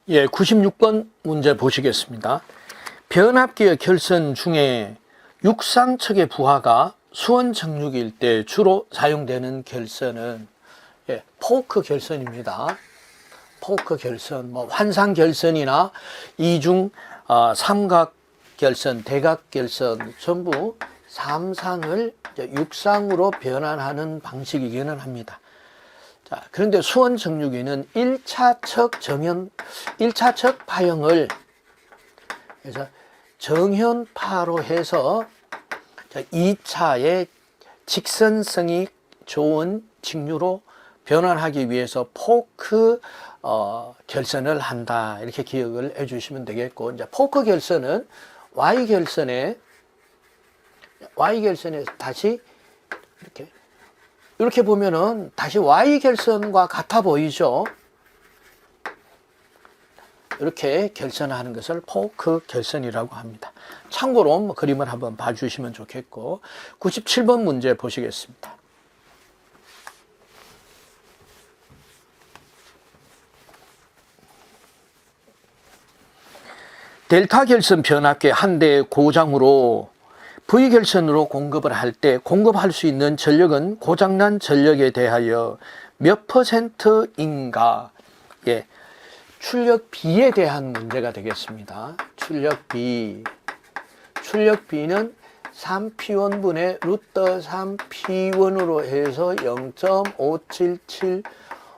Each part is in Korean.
예, 96번 문제 보시겠습니다. 변압기의 결선 중에 육상측의 부하가 수원 정육일 때 주로 사용되는 결선은 포크 결선입니다. 포크 결선, 환상 결선이나 이중 삼각 결선, 대각 결선 전부 삼상을 육상으로 변환하는 방식이기는 합니다. 자, 그런데 수원 정육이는 1차 척 파형을 그래서 정현파로 해서 2차의 직선성이 좋은 직류로 변환하기 위해서 포크 결선을 한다. 이렇게 기억을 해 주시면 되겠고, 이제 포크 결선은 Y결선에 다시 이렇게 보면은 다시 Y결선과 같아 보이죠? 이렇게 결선하는 것을 포크 결선이라고 합니다. 참고로 그림을 한번 봐주시면 좋겠고, 97번 문제 보시겠습니다. 델타 결선 변압기 한 대의 고장으로 V결선으로 공급을 할 때 공급할 수 있는 전력은 고장난 전력에 대하여 몇 %인가? 예, 출력비에 대한 문제가 되겠습니다. 출력비는 3P1분의 루트 3P1으로 해서 0.577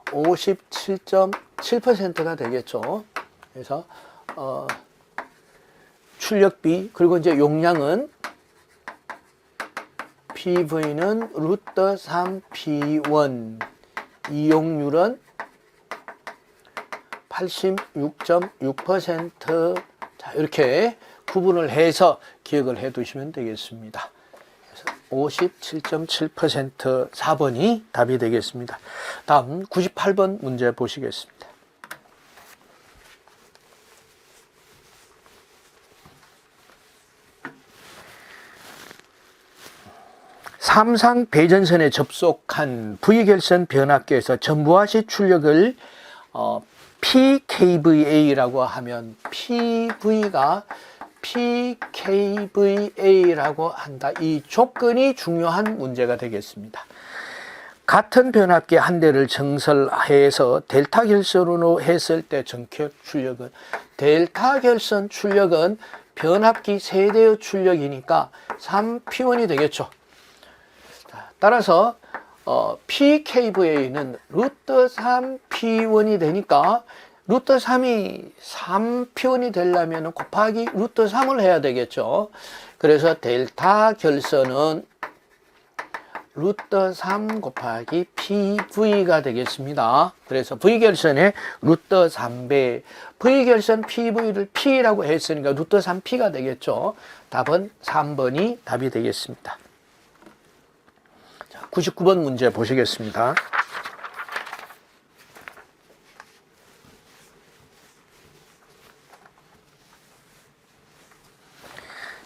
57.7%가 되겠죠. 그래서 출력비, 그리고 이제 용량은 PV는 루트 3P1, 이용률은 86.6%. 자, 이렇게 구분을 해서 기억을 해 두시면 되겠습니다. 그래서 57.7% 4번이 답이 되겠습니다. 다음 98번 문제 보시겠습니다. 삼상 배전선에 접속한 V결선 변압기에서 전부하시 출력을 PKVA라고 하면 PV가 PKVA라고 한다. 이 조건이 중요한 문제가 되겠습니다. 같은 변압기 한 대를 정설해서 델타 결선으로 했을 때 전격 출력은, 델타 결선 출력은 변압기 세대의 출력이니까 3P1이 되겠죠. 따라서 PKVA는 루트 3P1이 되니까 루트 3이 3P1이 되려면 곱하기 루트 3을 해야 되겠죠. 그래서 델타 결선은 루트 3 곱하기 PV가 되겠습니다. 그래서 V결선의 루트 3배, V결선 PV를 P라고 했으니까 루트 3P가 되겠죠. 답은 3번이 답이 되겠습니다. 99번 문제 보시겠습니다.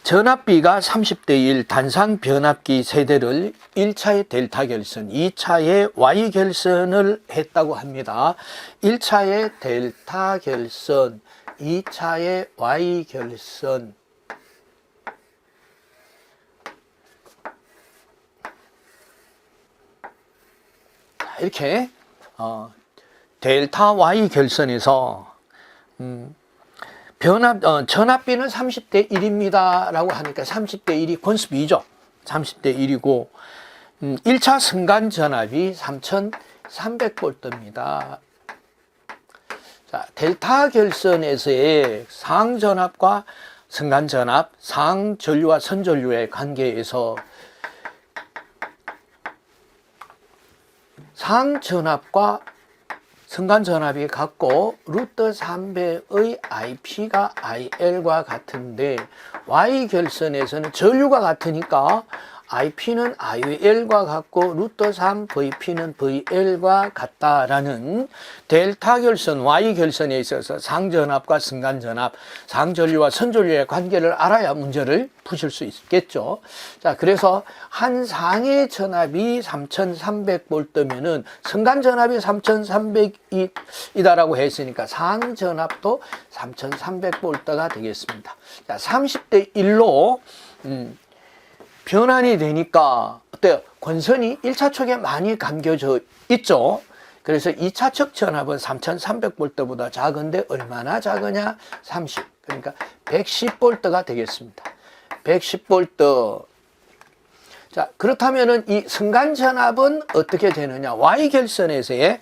전압비가 30대 1 단상 변압기 세대를 1차의 델타 결선, 2차의 Y 결선을 했다고 합니다. 1차의 델타 결선, 2차의 Y 결선. 이렇게 델타 Y 결선에서 전압비는 30대 1입니다 라고 하니까 30대 1이 권수비죠. 30대 1이고 1차 승간 전압이 3300V입니다. 자, 델타 결선에서의 상전압과 승간전압, 상전류와 선전류의 관계에서 상전압과 승간전압이 같고 루트 3배의 IP가 IL과 같은데 Y결선에서는 전류가 같으니까 IP는 IL과 같고 루트 3 VP는 VL과 같다라는 델타 결선, Y 결선에 있어서 상전압과 승간전압, 상전류와 선전류의 관계를 알아야 문제를 푸실 수 있겠죠. 자, 그래서 한 상의 전압이 3300V면은 승간전압이 3300이다라고 했으니까 상전압도 3300V가 되겠습니다. 자, 30대 1로 변환이 되니까 어때요? 권선이 1차 촉에 많이 감겨져 있죠. 그래서 2차 촉 전압은 3300V보다 작은데 얼마나 작으냐? 30. 그러니까 110V가 되겠습니다. 110V. 자, 그렇다면은 이 승간 전압은 어떻게 되느냐? Y 결선에서의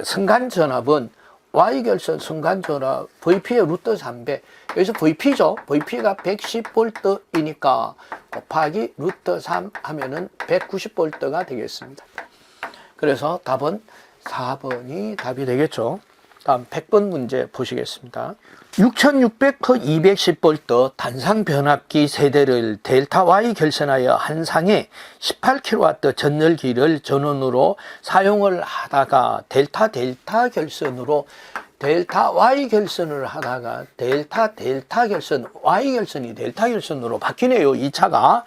승간 전압은 Y 결선 순간 전압 VP의 루트 3배. 여기서 VP죠. VP가 110V이니까 곱하기 루트 3 하면은 190V가 되겠습니다. 그래서 답은 4번이 답이 되겠죠. 다음 100번 문제 보시겠습니다. 6600 210V 단상 변압기 세대를 델타 Y 결선하여 한 상에 18kW 전열기를 전원으로 사용을 하다가 델타 결선으로 델타 Y 결선을 하다가 델타 결선, Y 결선이 델타 결선으로 바뀌네요. 2차가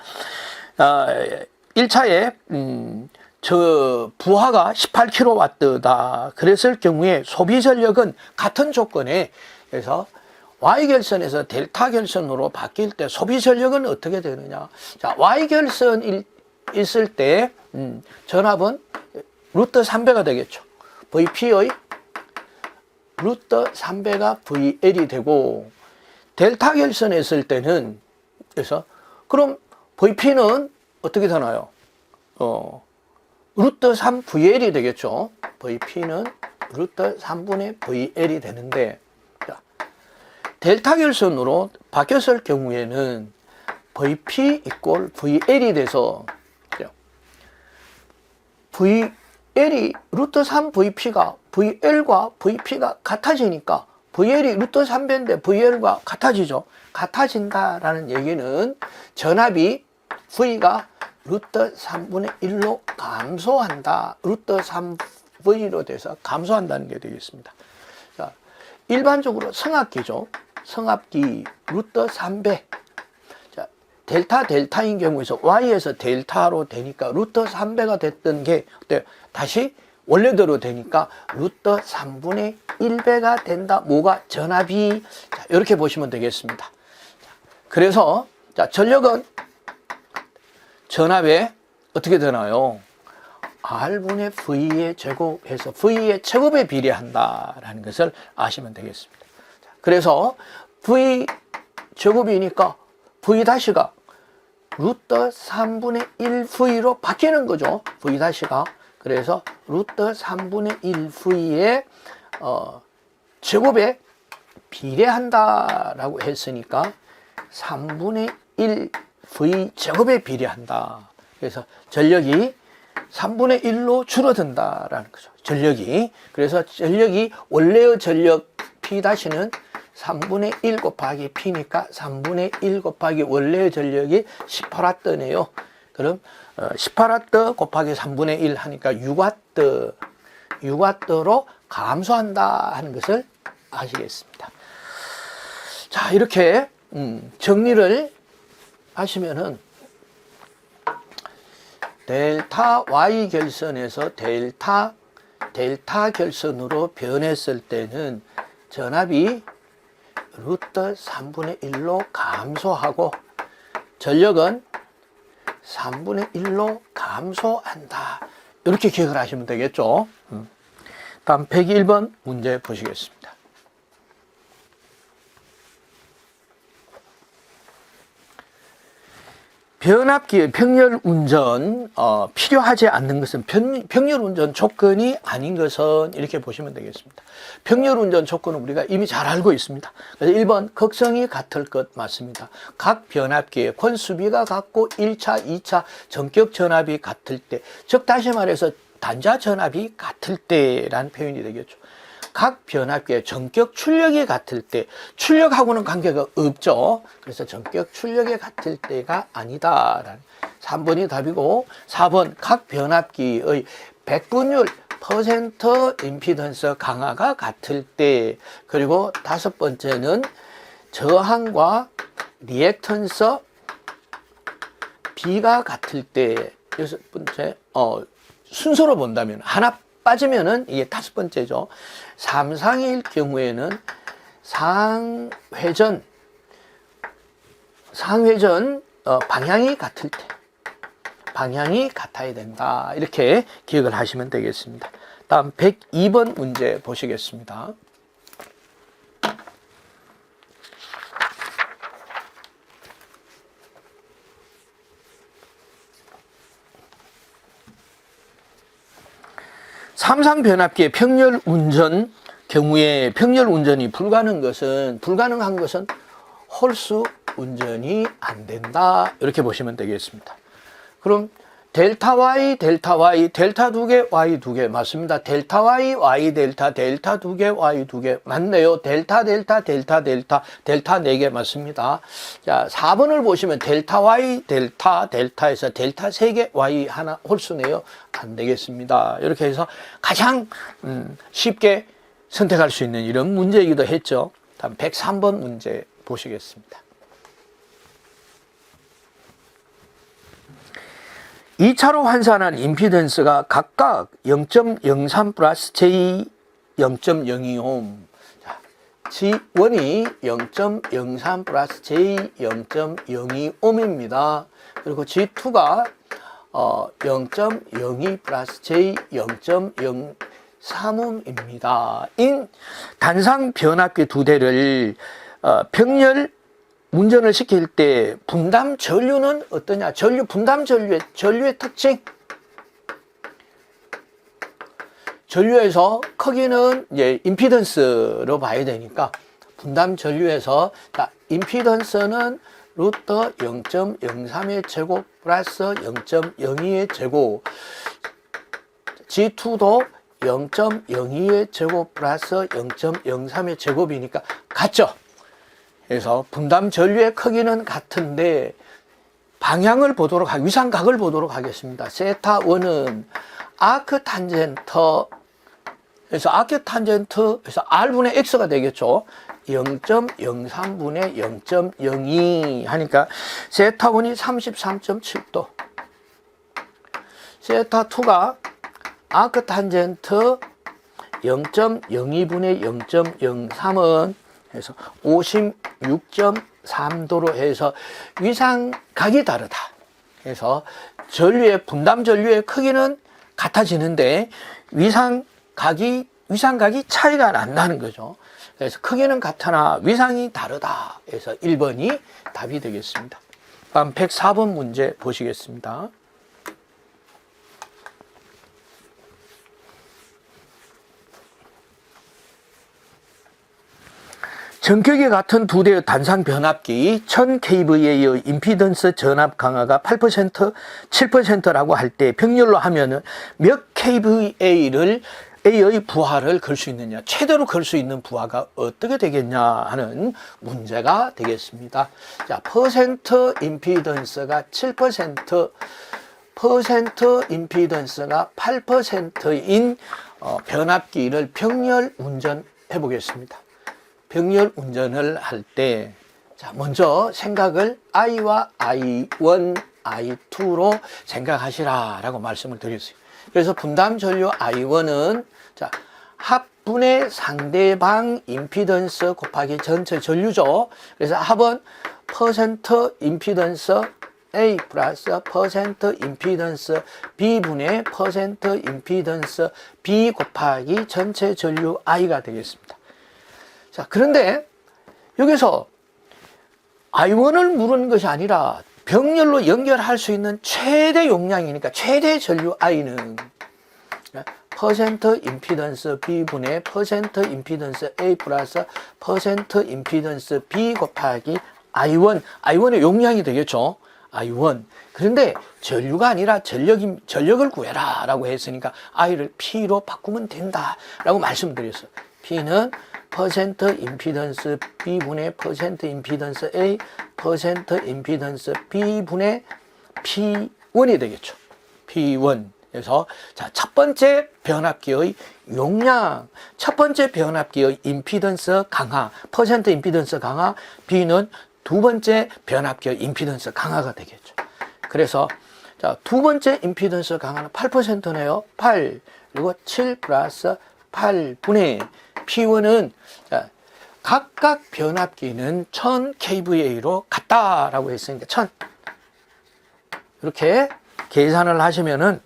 1차에 저 부하가 18kW다. 그랬을 경우에 소비 전력은 같은 조건에, 그래서 Y 결선에서 델타 결선으로 바뀔 때 소비 전력은 어떻게 되느냐? 자, Y 결선 있을 때 전압은 루트 3배가 되겠죠. VP의 루트 3배가 VL이 되고, 델타 결선에 있을 때는, 그래서 그럼 VP는 어떻게 되나요? 루트 3 VL이 되겠죠. VP는 루트 3분의 VL이 되는데, 자, 델타 결선으로 바뀌었을 경우에는 VP 이꼴 VL이 돼서, VL이 루트 3 VP가 VL과 VP가 같아지니까 VL이 루트 3배인데 VL과 같아지죠. 같아진다라는 얘기는 전압이 V가 루트 3분의 1로 감소한다. 루트 3V로 돼서 감소한다는 게 되겠습니다. 자, 일반적으로 성압기죠. 성압기 루트 3배. 자, 델타인 경우에서 Y에서 델타로 되니까 루트 3배가 됐던 게 어때요? 다시 원래대로 되니까 루트 3분의 1배가 된다. 뭐가? 전압이. 자, 이렇게 보시면 되겠습니다. 자, 그래서 자, 전력은 전압에 어떻게 되나요? R분의 V의 제곱해서 V의 제곱에 비례한다라는 것을 아시면 되겠습니다. 자, 그래서 V 제곱이니까 V 다시가 루트 3분의 1 V로 바뀌는 거죠. V 다시가. 그래서 루트 3분의 1 V의 제곱에 비례한다라고 했으니까 3분의 1 V 제곱에 비례한다. 그래서 전력이 3분의 1로 줄어든다라는 거죠. 전력이. 그래서 전력이 원래의 전력 P-는 3분의 1 곱하기 P니까 3분의 1 곱하기 원래의 전력이 18W네요. 그럼 18W 곱하기 3분의 1 하니까 6W로 감소한다 하는 것을 아시겠습니다. 자, 이렇게 정리를 하시면은 델타 Y 결선에서 델타 결선으로 변했을 때는 전압이 루트 3분의 1로 감소하고 전력은 3분의 1로 감소한다. 이렇게 기억을 하시면 되겠죠. 다음 101번 문제 보시겠습니다. 변압기의 병렬 운전 필요하지 않는 것은 병렬 운전 조건이 아닌 것은 이렇게 보시면 되겠습니다. 병렬 운전 조건은 우리가 이미 잘 알고 있습니다. 그래서 1번 극성이 같을 것 맞습니다. 각 변압기의 권수비가 같고 1차, 2차 전격 전압이 같을 때, 즉 다시 말해서 단자 전압이 같을 때라는 표현이 되겠죠. 각 변압기의 전격 출력이 같을 때, 출력하고는 관계가 없죠. 그래서 전격 출력이 같을 때가 아니다라는. 3번이 답이고 4번 각 변압기의 백분율 퍼센트 임피던스 강화가 같을 때, 그리고 5번째는 저항과 리액턴스 B가 같을 때, 6번째 순서로 본다면 하나 빠지면은 이게 5번째죠. 삼상일 경우에는 상회전 방향이 같을 때, 방향이 같아야 된다. 이렇게 기억을 하시면 되겠습니다. 다음 102번 문제 보시겠습니다. 삼상 변압기의 평열 운전 경우에 평열 운전이 불가능한 것은 홀수 운전이 안 된다. 이렇게 보시면 되겠습니다. 그럼 델타 Y, 델타 두 개, Y 두 개 맞습니다. 델타 Y, Y 델타 두 개, Y 두 개 맞네요. 델타 네 개 맞습니다. 자, 4번을 보시면 델타 Y, 델타에서 델타 세 개, Y 하나 홀수네요. 안 되겠습니다. 이렇게 해서 가장 쉽게 선택할 수 있는 이런 문제이기도 했죠. 다음 103번 문제 보시겠습니다. 2차로 환산한 임피던스가 각각 0.03 플러스 J 0.02옴. 자, G1이 0.03 플러스 J 0.02옴입니다. 그리고 G2가 0.02 플러스 J 0.03옴입니다. 인 단상 변압기 두 대를 병렬 운전을 시킬 때 분담 전류는 어떠냐? 분담 전류의 특징. 전류에서 크기는 이제 임피던스로 봐야 되니까 분담 전류에서 자, 임피던스는 루트 0.03의 제곱 플러스 0.02의 제곱. G2도 0.02의 제곱 플러스 0.03의 제곱이니까 같죠? 그래서 분담 전류의 크기는 같은데 방향을 보도록 위상각을 보도록 하겠습니다. 세타 1은 아크 탄젠트, 그래서 아크 탄젠트에서 R분의 X가 되겠죠. 0.03분의 0.02 하니까 세타 1이 33.7도, 세타 2가 아크 탄젠트 0.02분의 0.03은 그래서 56.3도로 해서 위상각이 다르다. 그래서 분담 전류의 크기는 같아지는데 위상각이 차이가 난다는 거죠. 그래서 크기는 같으나 위상이 다르다. 그래서 1번이 답이 되겠습니다. 다음 104번 문제 보시겠습니다. 전격이 같은 두 대의 단상 변압기 1000kVA의 임피던스 전압 강화가 8%, 7%라고 할 때 병렬로 하면은 몇 kVA의 부하를 걸 수 있느냐, 최대로 걸 수 있는 부하가 어떻게 되겠냐 하는 문제가 되겠습니다. 자, 퍼센트 임피던스가 7%, 퍼센트 임피던스가 8%인 변압기를 병렬 운전해 보겠습니다. 병렬 운전을 할 때, 자, 먼저 생각을 I와 I1, I2로 생각하시라라고 말씀을 드렸어요. 그래서 분담 전류 I1은, 자, 합분의 상대방 임피던스 곱하기 전체 전류죠. 그래서 합은 퍼센트 임피던스 A 플러스 퍼센트 임피던스 B분의 퍼센트 임피던스 B 곱하기 전체 전류 I가 되겠습니다. 자, 그런데 여기서 I1을 물은 것이 아니라 병렬로 연결할 수 있는 최대 용량이니까 최대 전류 I는 퍼센트 임피던스 B분의 퍼센트 임피던스 A 플러스 퍼센트 임피던스 B 곱하기 I1의 용량이 되겠죠. I1. 그런데 전류가 아니라 전력을 구해라 라고 했으니까 I를 P로 바꾸면 된다 라고 말씀드렸어요. P는 퍼센트 임피던스 B분의 퍼센트 임피던스 A 퍼센트 임피던스 B분의 P1이 되겠죠. P1. 그래서 자, 첫 번째 변압기의 용량, 첫 번째 변압기의 임피던스 강화, 퍼센트 임피던스 강화, B는 두 번째 변압기의 임피던스 강화가 되겠죠. 그래서 자, 두 번째 임피던스 강화는 8%네요. 8 그리고 7 플러스 8분의 P1은 자, 각각 변압기는 1000 kVA로 같다라고 했으니까 1000 이렇게 계산을 하시면은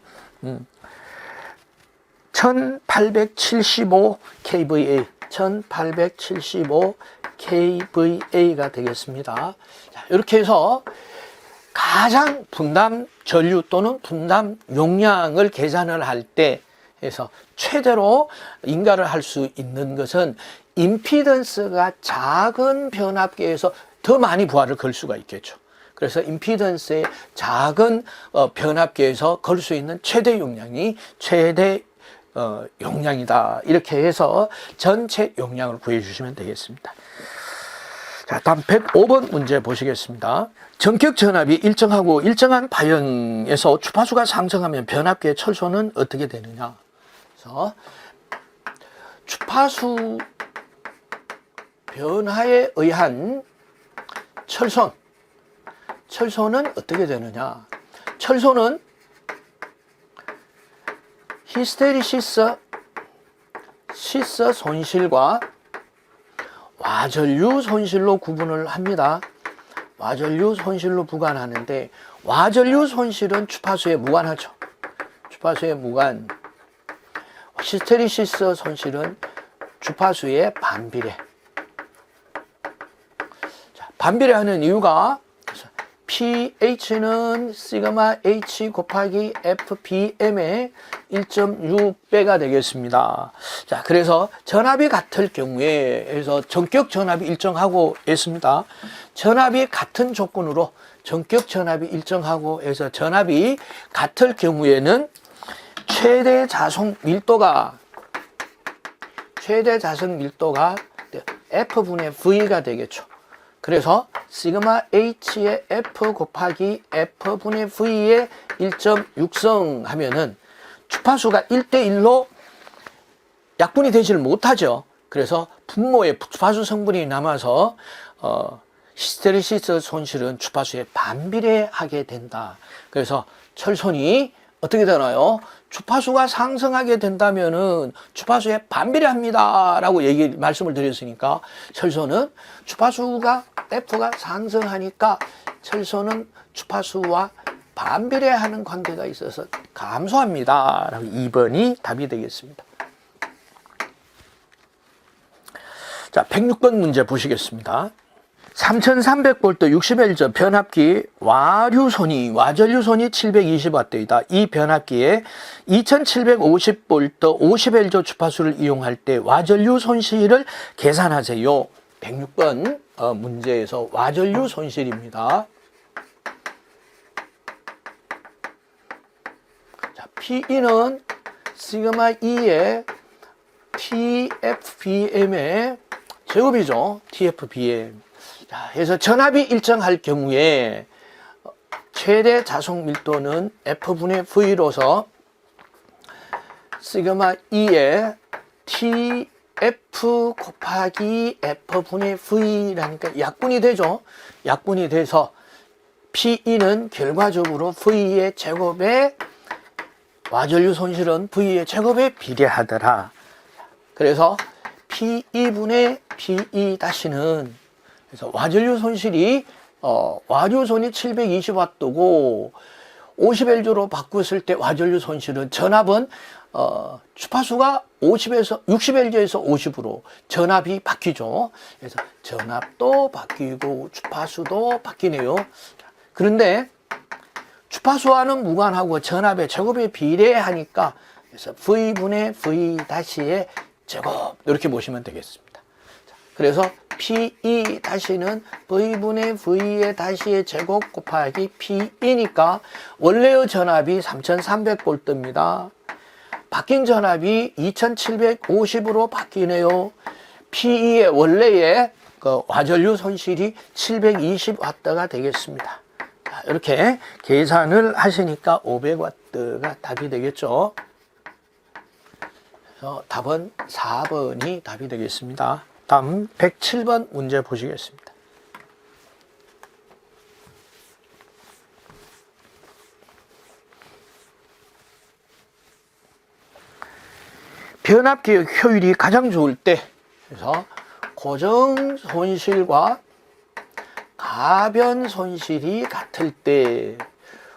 1875 kVA 1875 kVA가 되겠습니다. 자, 이렇게 해서 가장 분담 전류 또는 분담 용량을 계산을 할 때 해서 최대로 인가를 할 수 있는 것은 임피던스가 작은 변압기에서 더 많이 부하를 걸 수가 있겠죠. 그래서 임피던스의 작은 변압기에서 걸 수 있는 최대 용량이 최대 용량이다. 이렇게 해서 전체 용량을 구해 주시면 되겠습니다. 자, 다음 105번 문제 보시겠습니다. 전격 전압이 일정하고 일정한 파형에서 주파수가 상승하면 변압기의 철소는 어떻게 되느냐. 그래서 주파수 변화에 의한 철소는 어떻게 되느냐. 철소는 히스테리시스 손실과 와전류 손실로 구분을 합니다. 와전류 손실로 구간하는데 와전류 손실은 주파수에 무관하죠. 주파수에 무관. 히스테리시스 손실은 주파수에 반비례. 자, 반비례하는 이유가 pH는 시그마 H 곱하기 FBM의 1.6배가 되겠습니다. 자, 그래서 전압이 같을 경우에, 그래서 전격 전압이 일정하고 있습니다. 전압이 같은 조건으로 전격 전압이 일정하고 해서 전압이 같을 경우에는 최대 자속 밀도가 F분의 V가 되겠죠. 그래서 시그마 H의 F 곱하기 F분의 V의 1.6성 하면은 주파수가 1대1로 약분이 되지를 못하죠. 그래서 분모에 주파수 성분이 남아서 히스테리시스 손실은 주파수에 반비례하게 된다. 그래서 철선이 어떻게 되나요? 주파수가 상승하게 된다면은 주파수에 반비례합니다 라고 말씀을 드렸으니까 철소는 주파수가 F가 상승하니까 철소는 주파수와 반비례하는 관계가 있어서 감소합니다 라고 2번이 답이 되겠습니다. 자, 106번 문제 보시겠습니다. 3300V 60Hz 변압기 와전류선이 720W이다. 이 변압기에 2750V 50Hz 주파수를 이용할 때 와전류 손실을 계산하세요. 106번 문제에서 와전류 손실입니다. 자, P는 시그마 E의 TFBM의 제곱이죠. TFBM. 자, 그래서 전압이 일정할 경우에 최대 자속 밀도는 F분의 V로서 시그마 E의 TF 곱하기 F분의 V라니까 약분이 되죠. 약분이 돼서 PE는 결과적으로 V의 제곱에 와전류 손실은 V의 제곱에 비례하더라. 그래서 PE분의 PE 다시는 그래서 와전류 손실이 와류손이 720W고 50Hz로 바꿨을 때 와전류 손실은 전압은 주파수가 60Hz에서 50으로 전압이 바뀌죠. 그래서 전압도 바뀌고 주파수도 바뀌네요. 그런데 주파수와는 무관하고 전압의 제곱에 비례하니까 그래서 V분의 V 다시의 제곱 이렇게 보시면 되겠습니다. 그래서 PE 다시는 V분의 V의 다시의 제곱 곱하기 P이니까 원래의 전압이 3300V입니다. 바뀐 전압이 2750으로 바뀌네요. PE의 원래의 와전류 손실이 720W가 되겠습니다. 자, 이렇게 계산을 하시니까 500W가 답이 되겠죠. 그래서 답은 4번이 답이 되겠습니다. 다음 107번 문제 보시겠습니다. 변압기의 효율이 가장 좋을 때, 그래서 고정 손실과 가변 손실이 같을 때,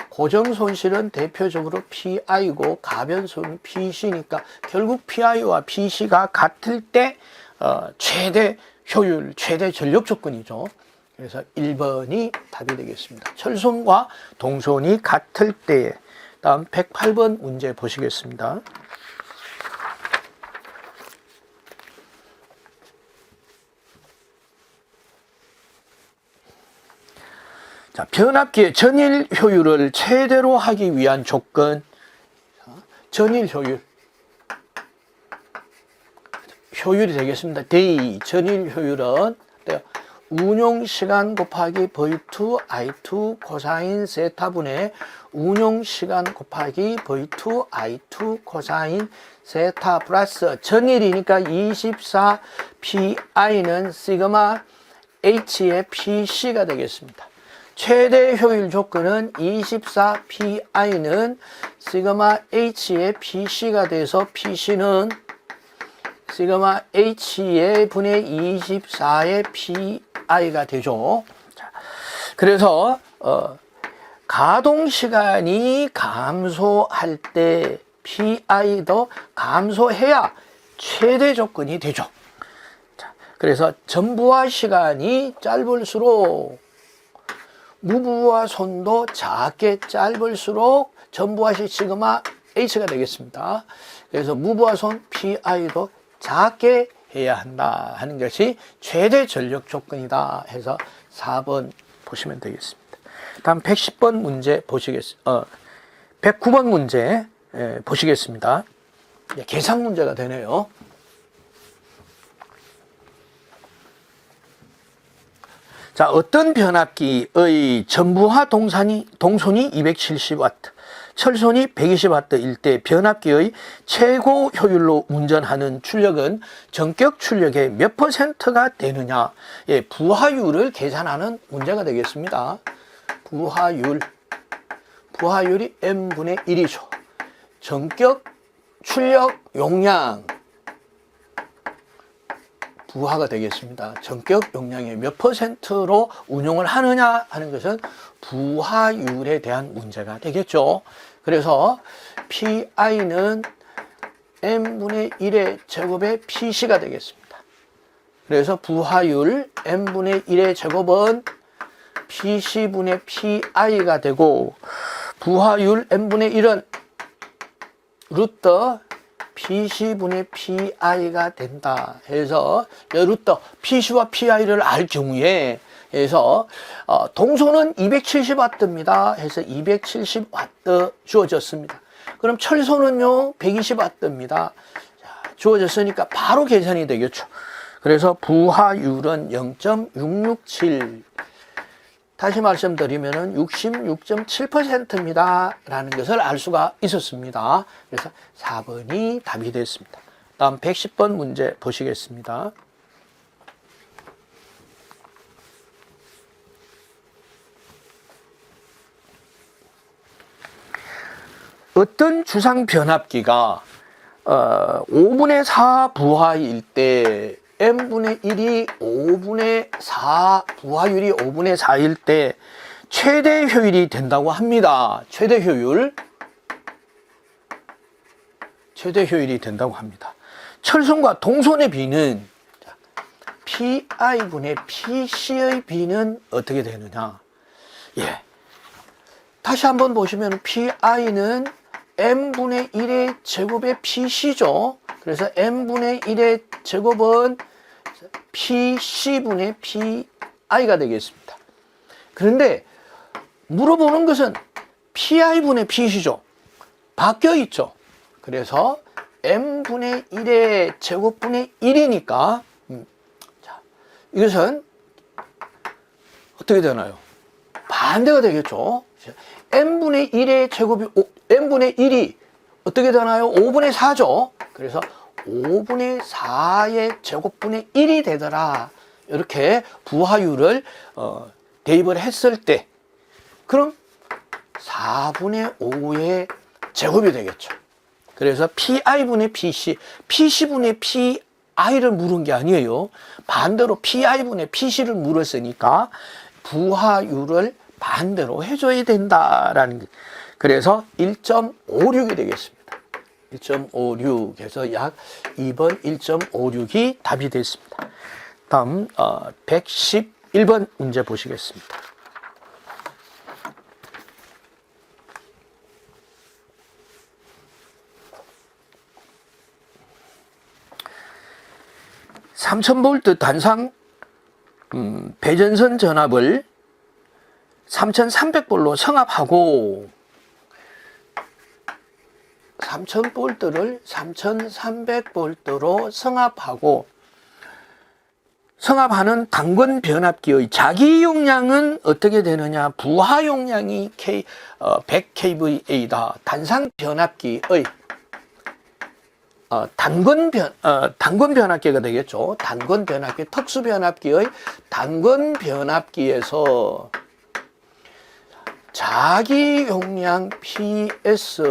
고정 손실은 대표적으로 PI고 가변 손실은 PC니까 결국 PI와 PC가 같을 때 최대 효율, 최대 전력 조건이죠. 그래서 1번이 답이 되겠습니다. 철손과 동손이 같을 때. 다음 108번 문제 보시겠습니다. 자, 변압기의 전일 효율을 최대로 하기 위한 조건. 전일 효율. 효율이 되겠습니다. day. 전일 효율은 운용시간 곱하기 V2 I2 코사인 세타분의 운용시간 곱하기 V2 I2 코사인 세타 플러스 전일이니까 24 PI는 시그마 H의 PC가 되겠습니다. 최대 효율 조건은 24PI는 시그마 H의 PC가 돼서 PC는 시그마 H의 분의 24의 PI가 되죠. 자, 그래서 가동시간이 감소할 때 PI도 감소해야 최대 조건이 되죠. 자, 그래서 전부하 시간이 짧을수록 무부하 손도 작게 짧을수록 전부하시 시그마 H가 되겠습니다. 그래서 무부하 손 PI도 작게 해야 한다 하는 것이 최대 전력 조건이다 해서 4번 보시면 되겠습니다. 다음 110번 문제 보시겠습니다. 109번 문제 보시겠습니다. 계산 문제가 되네요. 자, 어떤 변압기의 전부하 동선이 270W, 철손이 120W일 때 변압기의 최고 효율로 운전하는 출력은 전격 출력의 몇 %가 되느냐? 예, 부하율을 계산하는 문제가 되겠습니다. 부하율이 M분의 1이죠. 전격 출력 용량 부하가 되겠습니다. 전격 용량의 몇 %로 운용을 하느냐 하는 것은 부하율에 대한 문제가 되겠죠. 그래서 PI는 M분의 1의 제곱의 PC가 되겠습니다. 그래서 부하율 M분의 1의 제곱은 PC분의 PI가 되고, 부하율 M분의 1은 루트 PC분의 PI가 된다 해서 루트 PC와 PI를 알 경우에 해서 동소는 270W입니다 해서 270W 주어졌습니다. 그럼 철소는요 120W입니다. 주어졌으니까 바로 계산이 되겠죠. 그래서 부하율은 0.667, 다시 말씀드리면 66.7%입니다 라는 것을 알 수가 있었습니다. 그래서 4번이 답이 됐습니다. 다음 110번 문제 보시겠습니다. 어떤 주상 변압기가 5분의 4 부하일 때 M분의 1이 5분의 4, 부하율이 5분의 4일 때 최대 효율이 된다고 합니다. 최대 효율이 된다고 합니다. 철손과 동손의 비는 PI분의 PC의 비는 어떻게 되느냐? 예. 다시 한번 보시면 PI는 M분의 1의 제곱의 PC죠. 그래서 M분의 1의 제곱은 PC분의 PI가 되겠습니다. 그런데 물어보는 것은 PI분의 PC죠. 바뀌어 있죠. 그래서 M분의 1의 제곱분의 1이니까 자, 이것은 어떻게 되나요? 반대가 되겠죠. n분의 1의 제곱이 n분의 1이 어떻게 되나요? 5분의 4죠. 그래서 5분의 4의 제곱분의 1이 되더라. 이렇게 부하율을 대입을 했을 때 그럼 4분의 5의 제곱이 되겠죠. 그래서 PI분의 PC, PC분의 PI를 물은 게 아니에요. 반대로 PI분의 PC를 물었으니까 부하율을 반대로 해줘야 된다라는 게. 그래서 1.56이 되겠습니다. 1.56에서 약 2번 1.56이 답이 됐습니다. 다음 111번 문제 보시겠습니다. (3000V) 단상 배전선 전압을 3300V로 성합하고 3000V를 3300V로 성합하는 단권 변압기의 자기 용량은 어떻게 되느냐? 부하 용량이 100kVA다. 단상 변압기의 단권 변압기가 되겠죠. 단권 변압기, 특수 변압기의 단권 변압기에서 자기 용량 PS,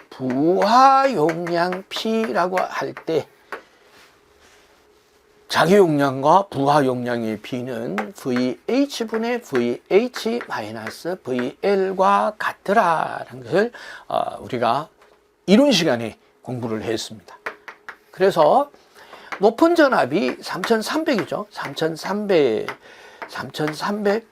부하 용량 P라고 할 때 자기 용량과 부하 용량의 B는 VH분의 VH-VL과 같더라라는 것을 우리가 이론 시간에 공부를 했습니다. 그래서 높은 전압이 3300이죠. 3300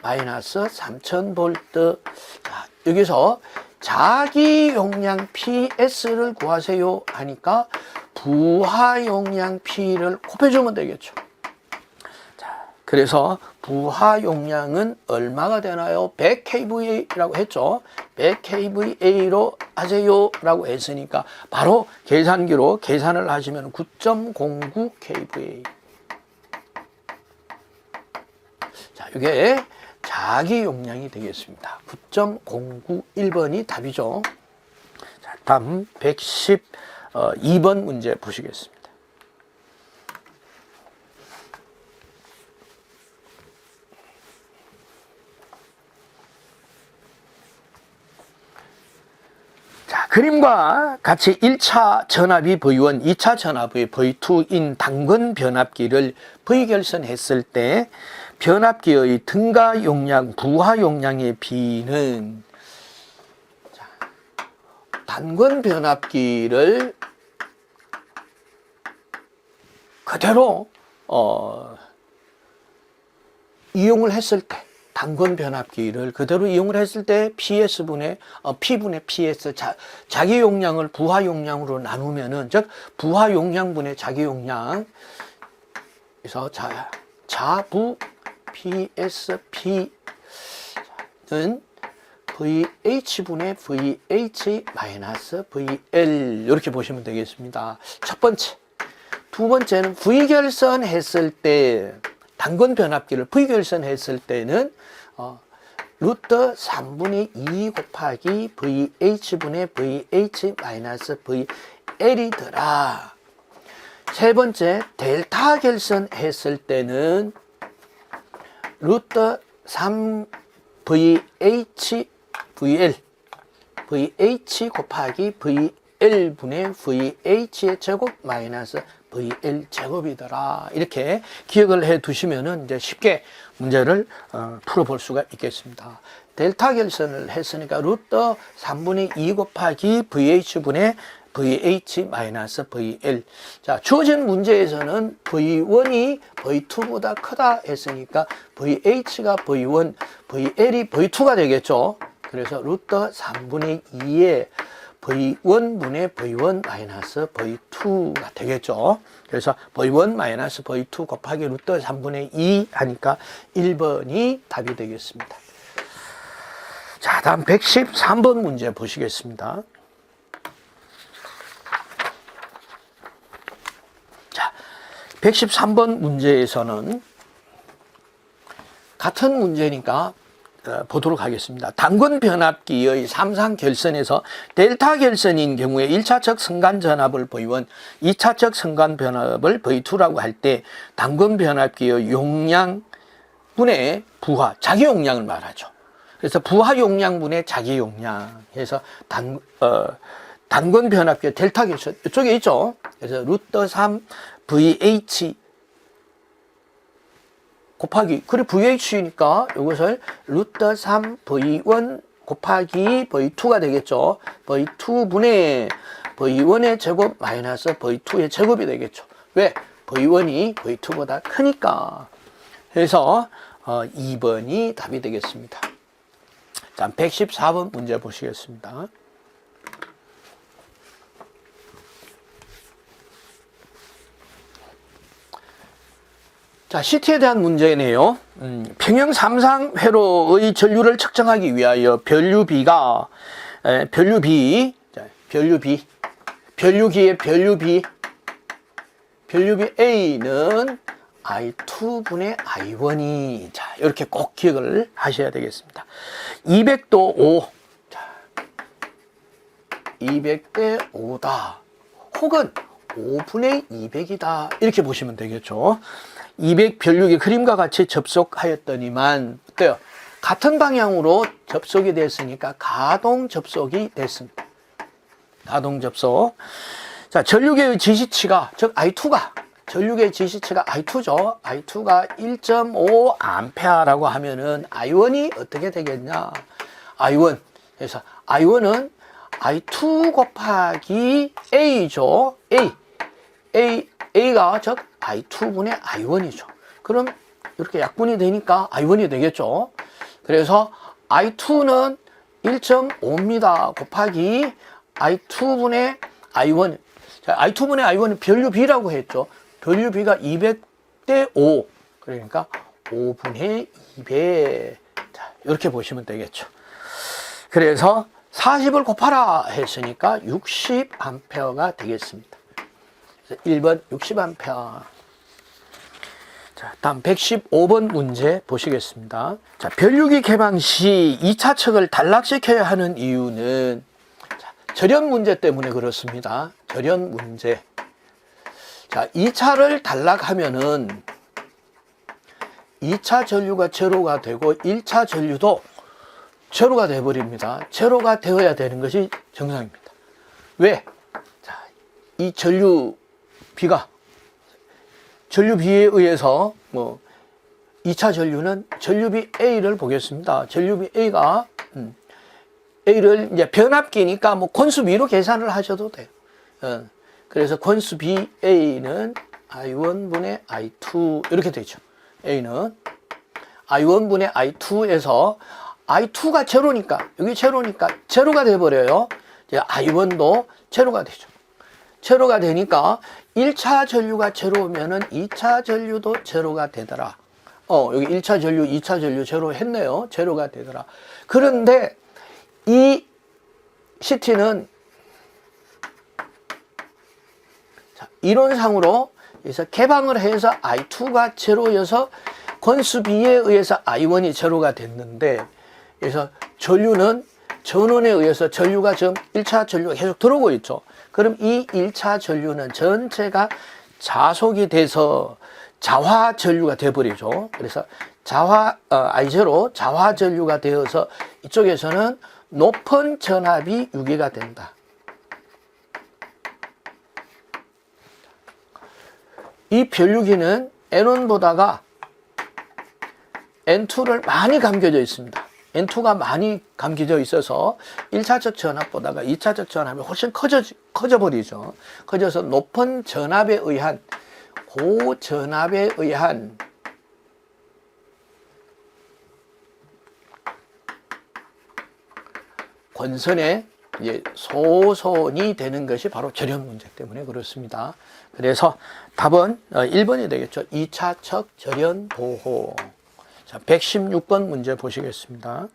마이너스 3000V. 자, 여기서 자기 용량 PS를 구하세요 하니까 부하 용량 P를 곱해주면 되겠죠. 자, 그래서 부하 용량은 얼마가 되나요? 100kVA라고 했죠. 100kVA로 하세요 라고 했으니까 바로 계산기로 계산을 하시면 9.09kVA. 자, 이게 자기 용량이 되겠습니다. 9.091번이 답이죠. 자, 다음 112번 문제 보시겠습니다. 자, 그림과 같이 1차 전압이 V1, 2차 전압이 V2인 단권 변압기를 V결선했을 때 변압기의 등가 용량, 부하 용량의 B는 단권 변압기를 그대로 이용을 했을 때, 단권 변압기를 그대로 이용을 했을 때 P분의 PS, 자기 용량을 부하 용량으로 나누면은, 즉 부하 용량분의 자기 용량, 그래서 자부 PSP는 VH분의 VH-VL 이렇게 보시면 되겠습니다. 첫 번째. 두 번째는 V결선 했을 때, 단권 변압기를 V결선 했을 때는 루트 3분의 2 곱하기 VH분의 VH-VL이더라. 세 번째, 델타 결선 했을 때는 루트 3 VH 곱하기 VL분의 VH의 제곱 마이너스 VL 제곱이더라. 이렇게 기억을 해 두시면은 이제 쉽게 문제를 풀어볼 수가 있겠습니다. 델타 결선을 했으니까 루트 3분의 2 곱하기 VH분의 VH 마이너스 VL. 자, 주어진 문제에서는 V1이 V2보다 크다 했으니까 VH가 V1, VL이 V2가 되겠죠. 그래서 루트 3분의 2에 V1분의 V1 마이너스 V2가 되겠죠. 그래서 V1 마이너스 V2 곱하기 루트 3분의 2 하니까 1번이 답이 되겠습니다. 자, 다음 113번 문제 보시겠습니다. 자, 113번 문제에서는 같은 문제니까 보도록 하겠습니다. 단군 변압기의 삼상 결선에서 델타 결선인 경우에 1차적 성간 전압을 V1, 2차적 성간 변압을 V2라고 할 때 단군 변압기의 용량 분의 부하, 자기 용량을 말하죠. 그래서 부하 용량분의 자기 용량 해서 단군 변압기의 델타 결선 이쪽에 있죠. 그래서 루트 3 VH 곱하기, 그래 VH니까 이것을 루트 3 V1 곱하기 V2가 되겠죠. V2분의 V1의 제곱 마이너스 V2의 제곱이 되겠죠. 왜? V1이 V2보다 크니까. 그래서 2번이 답이 되겠습니다. 자, 114번 문제 보시겠습니다. 자, CT에 대한 문제네요. 평형 삼상 회로의 전류를 측정하기 위하여 변류기의 변류비 A는 I2분의 I1이, 자, 이렇게 꼭 기억을 하셔야 되겠습니다. 200도 5, 자, 200대 5다. 혹은 5분의 200이다. 이렇게 보시면 되겠죠. 200 변류기 그림과 같이 접속하였더니만 어때요? 같은 방향으로 접속이 됐으니까 가동 접속이 됐습니다. 가동 접속. 자, 전류계의 지시치가, 즉 I2가, 전류계의 지시치가 I2죠. I2가 1.5 암페어라고 하면은 I1이 어떻게 되겠냐? I1. 그래서 I1은 I2 곱하기 A죠. A가 즉 I2분의 I1이죠. 그럼 이렇게 약분이 되니까 I1이 되겠죠. 그래서 I2는 1.5입니다. 곱하기 I2분의 I1. 자, I2분의 I1은 변류비라고 했죠. 변류비가 200대 5. 그러니까 5분의 2배. 자, 이렇게 보시면 되겠죠. 그래서 40을 곱하라 했으니까 60A가 되겠습니다. 1번 60A. 자, 다음 115번 문제 보시겠습니다. 자, 변류기 개방 시 2차 척을 단락시켜야 하는 이유는, 자, 절연 문제 때문에 그렇습니다. 절연 문제. 자, 2차를 단락하면은 2차 전류가 제로가 되고 1차 전류도 제로가 되어 버립니다. 제로가 되어야 되는 것이 정상입니다. 왜? 자, 이 전류비에 의해서 2차 전류는 전류비 A를 보겠습니다. 전류비 A가 A를 이제 변압기니까 권수비로 계산을 하셔도 돼요. 그래서 권수비 A는 I1분의 I2 이렇게 되죠. A는 I1분의 I2에서 I2가 제로니까, 여기 제로니까 제로가 돼 버려요. I1도 제로가 되죠. 제로가 되니까 1차 전류가 제로면은 2차 전류도 제로가 되더라. 여기 1차 전류, 2차 전류 제로 했네요. 제로가 되더라. 그런데 이 CT는 이론상으로 그래서 개방을 해서 I2가 제로여서 권수비에 의해서 I1이 제로가 됐는데, 그래서 전류는 전원에 의해서 전류가 지금 1차 전류가 계속 들어오고 있죠. 그럼 이 1차 전류는 전체가 자속이 돼서 자화 전류가 되어버리죠. 그래서 I0 자화 전류가 되어서 이쪽에서는 높은 전압이 유기가 된다. 이 변류기는 N1보다가 N2를 많이 감겨져 있습니다. N2가 많이 감겨져 있어서 1차적 전압보다가 2차적 전압이 훨씬 커져버리죠. 커져서 높은 전압에 의한, 고전압에 의한 권선의 소선이 되는 것이 바로 절연 문제 때문에 그렇습니다. 그래서 답은 1번이 되겠죠. 2차적 절연 보호. 자, 116번 문제 보시겠습니다.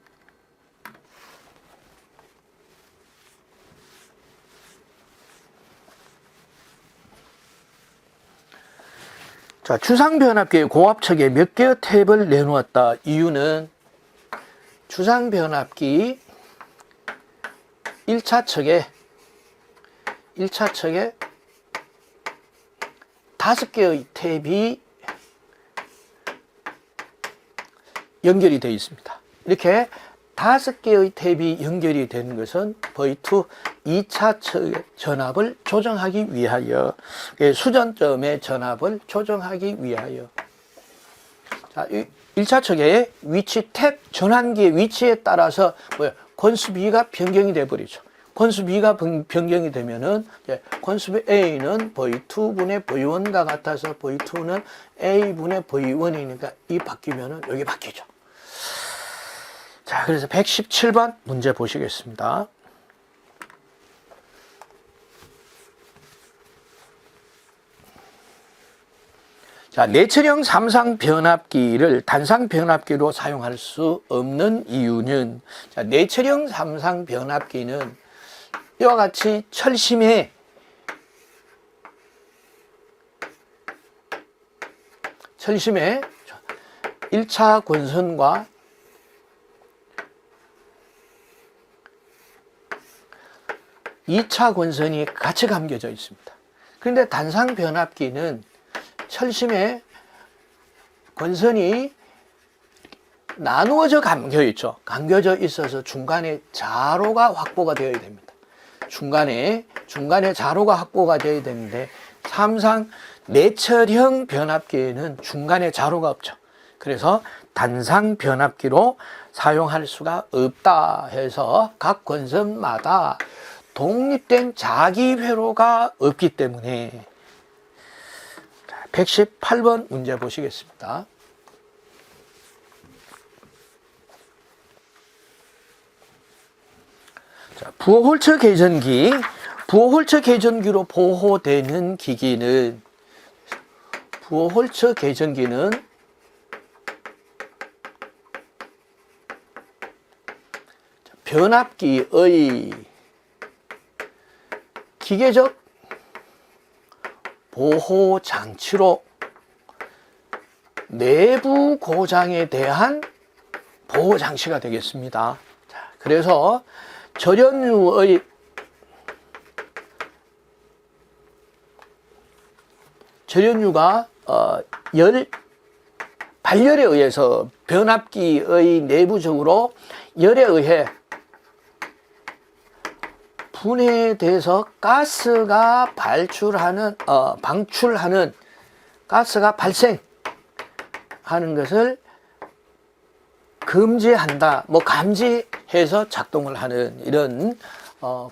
자, 주상변압기의 고압척에 몇 개의 탭을 내놓았다. 이유는 주상 변압기 1차 척에 5개의 탭이 연결이 되어 있습니다. 이렇게 5개의 탭이 연결이 되는 것은 V2 2차 척의 전압을 조정하기 위하여, 수전점의 전압을 조정하기 위하여. 자, 1차 척의 위치, 탭 전환기의 위치에 따라서 권수비가 변경이 되어 버리죠. 권수비가 변경이 되면은 권수비 A는 V2분의 V1과 같아서 V2는 A분의 V1이니까 이 바뀌면은 여기 바뀌죠. 자, 그래서 117번 문제 보시겠습니다. 자, 내철형 삼상 변압기를 단상 변압기로 사용할 수 없는 이유는, 자, 내철형 삼상 변압기는 이와 같이 철심에 1차 권선과 2차 권선이 같이 감겨져 있습니다. 그런데 단상 변압기는 철심에 권선이 나누어져 감겨 있죠. 감겨져 있어서 중간에 자로가 확보가 되어야 됩니다. 중간에 자로가 확보가 되어야 되는데 삼상 내철형 변압기에는 중간에 자로가 없죠. 그래서 단상 변압기로 사용할 수가 없다 해서 각 권선마다 독립된 자기 회로가 없기 때문에. 118번 문제 보시겠습니다. 자, 부호홀처 개전기로 보호되는 기기는, 부호홀처 개전기는 변압기의 기계적 보호 장치로 내부 고장에 대한 보호 장치가 되겠습니다. 자, 그래서 절연유가 발열에 의해서 변압기의 내부적으로 열에 의해 분해돼서 가스가 방출하는 가스가 발생하는 것을 금지한다, 감지해서 작동을 하는 이런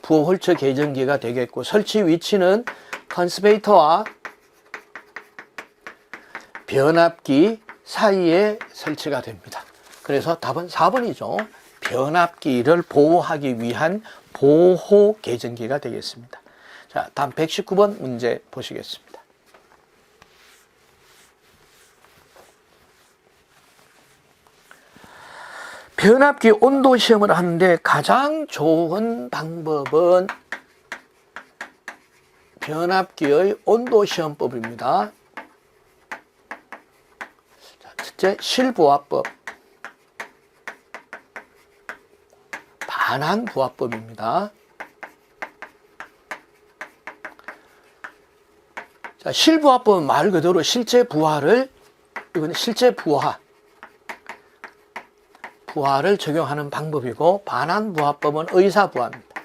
부호홀처 개전기가 되겠고, 설치 위치는 컨스베이터와 변압기 사이에 설치가 됩니다. 그래서 답은 4번이죠. 변압기를 보호하기 위한 보호 개전기가 되겠습니다. 자, 다음 119번 문제 보시겠습니다. 변압기 온도 시험을 하는데 가장 좋은 방법은 변압기의 온도 시험법입니다. 자, 첫째, 실부하법, 반환부하법입니다. 자, 실부하법은 말 그대로 실제 부하를 부하를 적용하는 방법이고, 반환부하법은 의사부하입니다.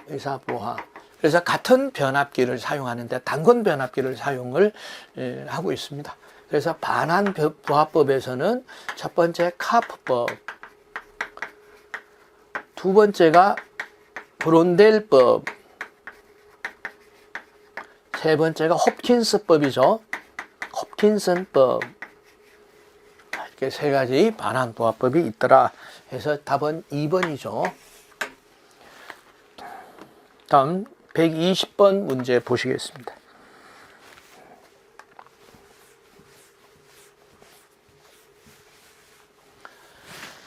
의사부하. 그래서 같은 변압기를 사용하는데 단건 변압기를 사용을 하고 있습니다. 그래서 반환부하법에서는 첫 번째 카프법, 두 번째가 브론델법, 세 번째가 홉킨스법이죠. 홉킨슨법. 이렇게 세 가지 반환부하법이 있더라 해서 답은 2번이죠. 다음 120번 문제 보시겠습니다.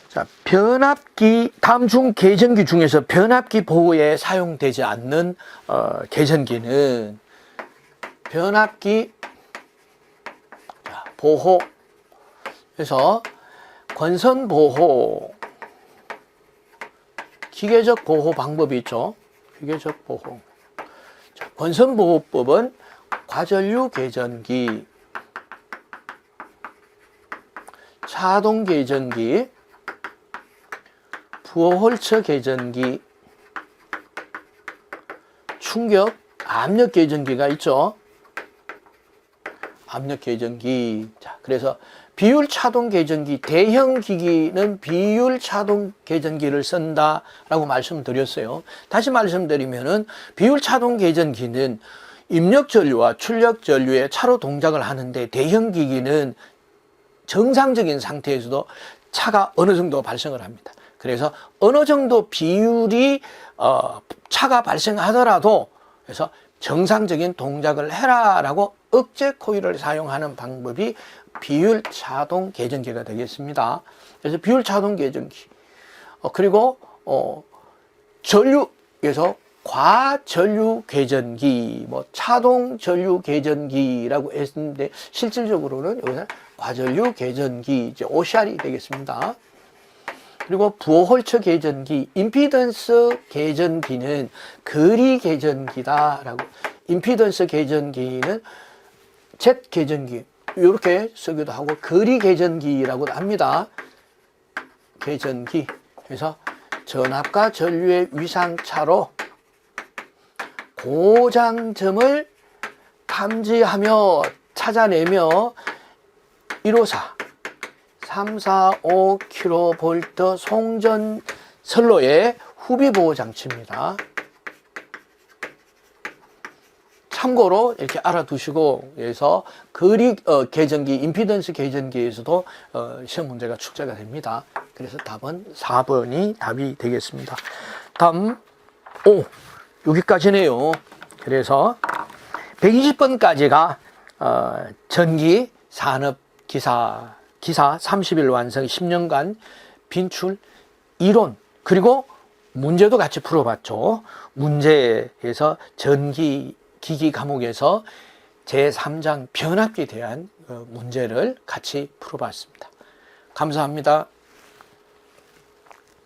자, 변압기, 다음 중 개전기 중에서 변압기 보호에 사용되지 않는 개전기는 변압기 보호, 그래서 권선보호, 기계적 보호 방법이 있죠. 기계적 보호. 자, 권선보호법은 과전류 계전기, 차동 계전기, 부호홀처 계전기, 충격, 압력 계전기가 있죠. 압력 계전기. 자, 그래서 비율 차동 계전기, 대형 기기는 비율 차동 계전기를 쓴다라고 말씀드렸어요. 다시 말씀드리면은 비율 차동 계전기는 입력 전류와 출력 전류의 차로 동작을 하는데, 대형 기기는 정상적인 상태에서도 차가 어느 정도 발생을 합니다. 그래서 어느 정도 비율이 차가 발생하더라도, 그래서 정상적인 동작을 해라라고 억제 코일을 사용하는 방법이 비율 차동 계전기가 되겠습니다. 그래서 비율 차동 계전기, 그리고 전류에서 과전류 계전기, 뭐 차동 전류 계전기라고 했는데, 실질적으로는 여기서 과전류 계전기, 이제 OCR이 되겠습니다. 그리고 부호홀처 계전기, 임피던스 계전기는 거리 계전기다라고, 임피던스 계전기는 Z 계전기 이렇게 쓰기도 하고, 거리 계전기라고도 합니다. 계전기. 그래서 전압과 전류의 위상차로 고장점을 탐지하며 찾아내며 154 345kV 송전 선로의 후비 보호 장치입니다. 참고로 이렇게 알아두시고, 그래서 거리 계전기, 임피던스 계전기에서도 시험 문제가 출제가 됩니다. 그래서 답은 4번이 답이 되겠습니다. 다음, 여기까지네요. 그래서 120번까지가 전기 산업 기사 30일 완성 10년간 빈출 이론, 그리고 문제도 같이 풀어봤죠. 문제에서 전기 기기 과목에서 제3장 변압기에 대한 문제를 같이 풀어봤습니다. 감사합니다.